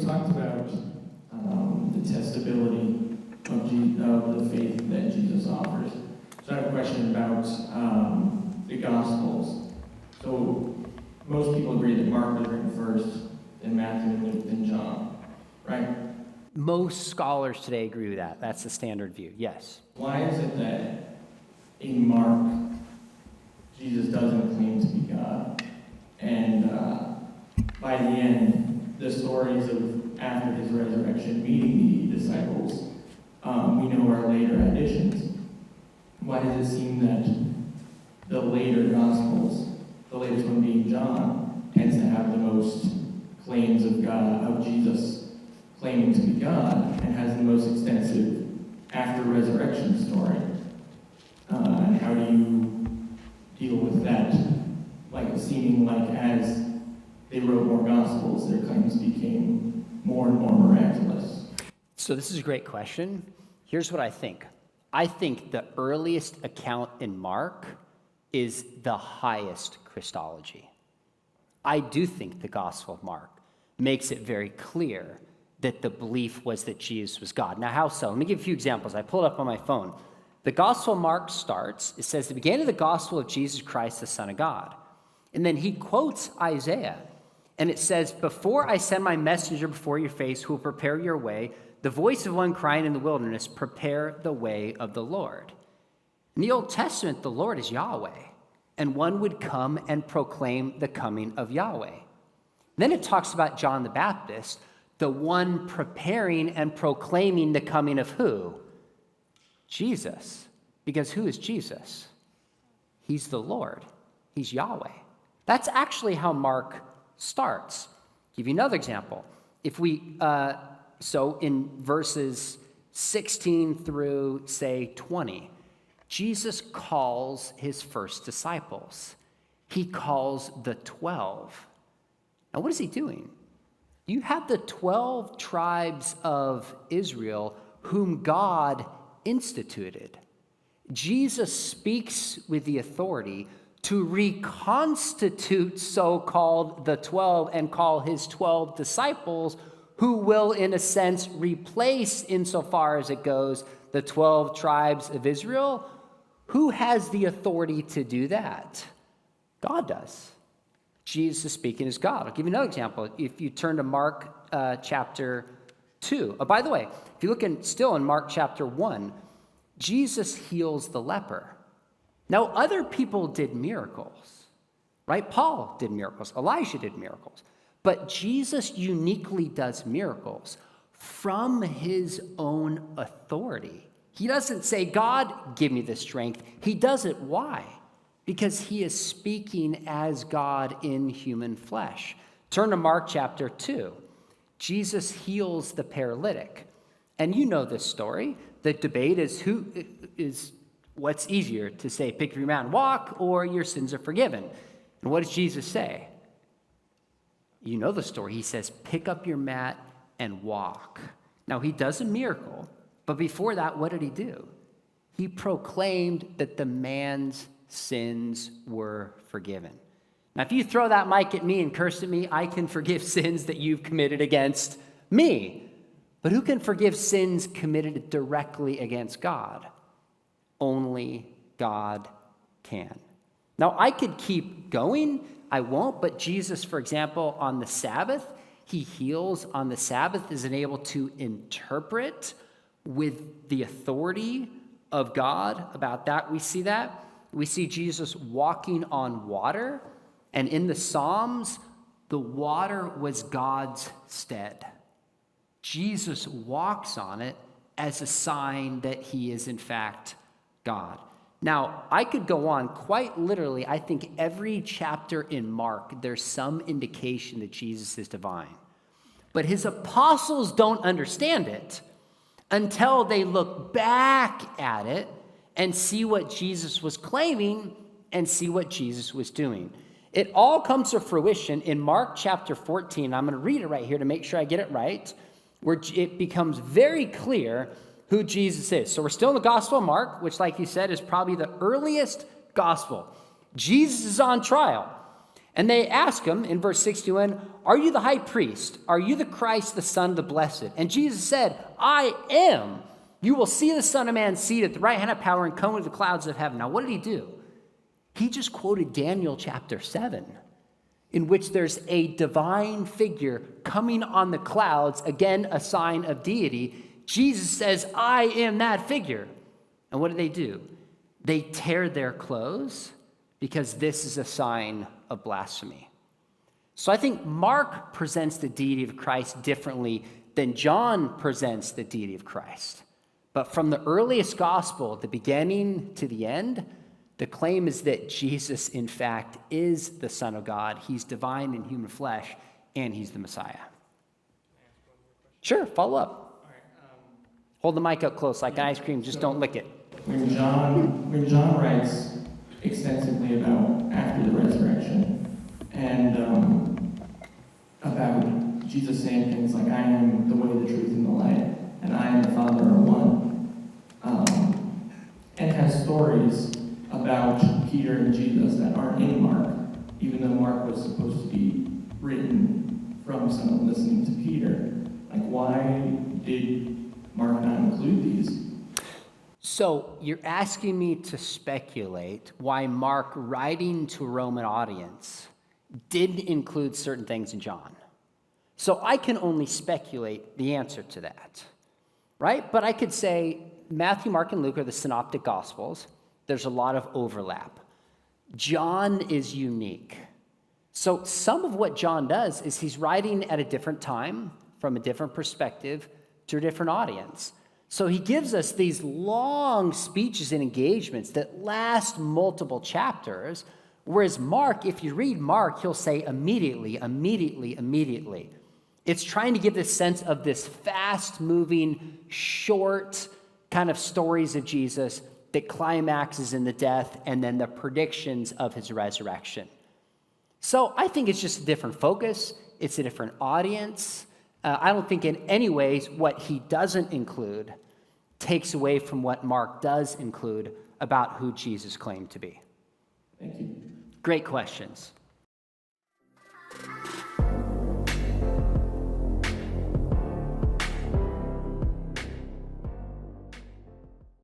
you talked about the testability of the faith that Jesus offers. So I have a question about the Gospels. So most people agree that Mark was written first, then Matthew, and Luke, then John, right? Most scholars today agree with that. That's the standard view, yes. Why is it that in Mark, Jesus doesn't claim to be God? And by the end, the stories of after his resurrection meeting the disciples, we know are later additions. Why does it seem that the later Gospels, the latest one being John, tends to have the most claims of God, of Jesus claiming to be God, and has the most extensive after resurrection story? And how do you deal with that? Like seeming like as they wrote more Gospels, their claims became more and more miraculous. So this is a great question. Here's what I think. I think the earliest account in Mark is the highest Christology. I do think the Gospel of Mark makes it very clear that the belief was that Jesus was God. Now, how so? Let me give a few examples. I pulled it up on my phone. The Gospel of Mark starts, it says, the beginning of the gospel of Jesus Christ, the Son of God. And then he quotes Isaiah. And it says, before I send my messenger before your face, who will prepare your way, the voice of one crying in the wilderness, prepare the way of the Lord. In the Old Testament, the Lord is Yahweh. And one would come and proclaim the coming of Yahweh. Then it talks about John the Baptist, the one preparing and proclaiming the coming of who? Jesus. Because who is Jesus? He's the Lord. He's Yahweh. That's actually how Mark starts. I'll give you another example. If we, so in verses 16 through, say, 20, Jesus calls his first disciples. He calls the 12. Now, what is he doing? You have the 12 tribes of Israel whom God instituted. Jesus speaks with the authority to reconstitute so-called the 12 and call his 12 disciples, who will, in a sense, replace, insofar as it goes, the 12 tribes of Israel. Who has the authority to do that? God does. Jesus is speaking as God. I'll give you another example. If you turn to Mark chapter 2. Oh, by the way, if you look still in Mark chapter 1, Jesus heals the leper. Now, other people did miracles, right? Paul did miracles. Elijah did miracles. But Jesus uniquely does miracles from his own authority. He doesn't say, God, give me the strength. He does it. Why? Because he is speaking as God in human flesh. Turn to Mark chapter 2. Jesus heals the paralytic. And you know this story. The debate is what's easier to say, pick up your mat and walk, or your sins are forgiven. And what does Jesus say? You know the story. He says, pick up your mat and walk. Now, he does a miracle, but before that, what did he do? He proclaimed that the man's sins were forgiven. Now, if you throw that mic at me and curse at me, I can forgive sins that you've committed against me. But who can forgive sins committed directly against God? Only God can. Now, I could keep going. I won't, but Jesus, for example, on the Sabbath, he heals on the Sabbath, is able to interpret with the authority of God. About that, we see that. We see Jesus walking on water, and in the Psalms, the water was God's stead. Jesus walks on it as a sign that he is, in fact, God. Now, I could go on quite literally. I think every chapter in Mark, there's some indication that Jesus is divine. But his apostles don't understand it until they look back at it and see what Jesus was claiming and see what Jesus was doing. It all comes to fruition in Mark chapter 14. I'm going to read it right here to make sure I get it right, where it becomes very clear who Jesus is. So we're still in the Gospel of Mark, which, like you said, is probably the earliest gospel. Jesus is on trial. And they ask him in verse 61, are you the high priest? Are you the Christ, the Son of the Blessed? And Jesus said, I am. You will see the Son of Man seated at the right hand of power and come with the clouds of heaven. Now, what did he do? He just quoted Daniel chapter 7, in which there's a divine figure coming on the clouds, again, a sign of deity. Jesus says, I am that figure. And what do? They tear their clothes because this is a sign of blasphemy. So I think Mark presents the deity of Christ differently than John presents the deity of Christ. But from the earliest gospel, the beginning to the end, the claim is that Jesus, in fact, is the Son of God. He's divine in human flesh, and he's the Messiah. Sure, follow up. All right, Hold the mic up close like ice cream, just don't lick it. when John writes extensively about after the resurrection and about Jesus saying things like, I am the way, the truth, and the light, and I and the Father are one, and has stories about Peter and Jesus that aren't in Mark, even though Mark was supposed to be written from someone listening to Peter. Like, why did Mark not include these? So you're asking me to speculate why Mark, writing to a Roman audience, didn't include certain things in John. So I can only speculate the answer to that, right? But I could say Matthew, Mark, and Luke are the synoptic gospels. There's a lot of overlap. John is unique. So some of what John does is he's writing at a different time, from a different perspective, to a different audience. So he gives us these long speeches and engagements that last multiple chapters, whereas Mark, if you read Mark, he'll say immediately, immediately, immediately. It's trying to give this sense of this fast-moving, short kind of stories of Jesus that climaxes in the death and then the predictions of his resurrection. So I think it's just a different focus. It's a different audience. I don't think in any ways what he doesn't include takes away from what Mark does include about who Jesus claimed to be. Thank you. Great questions.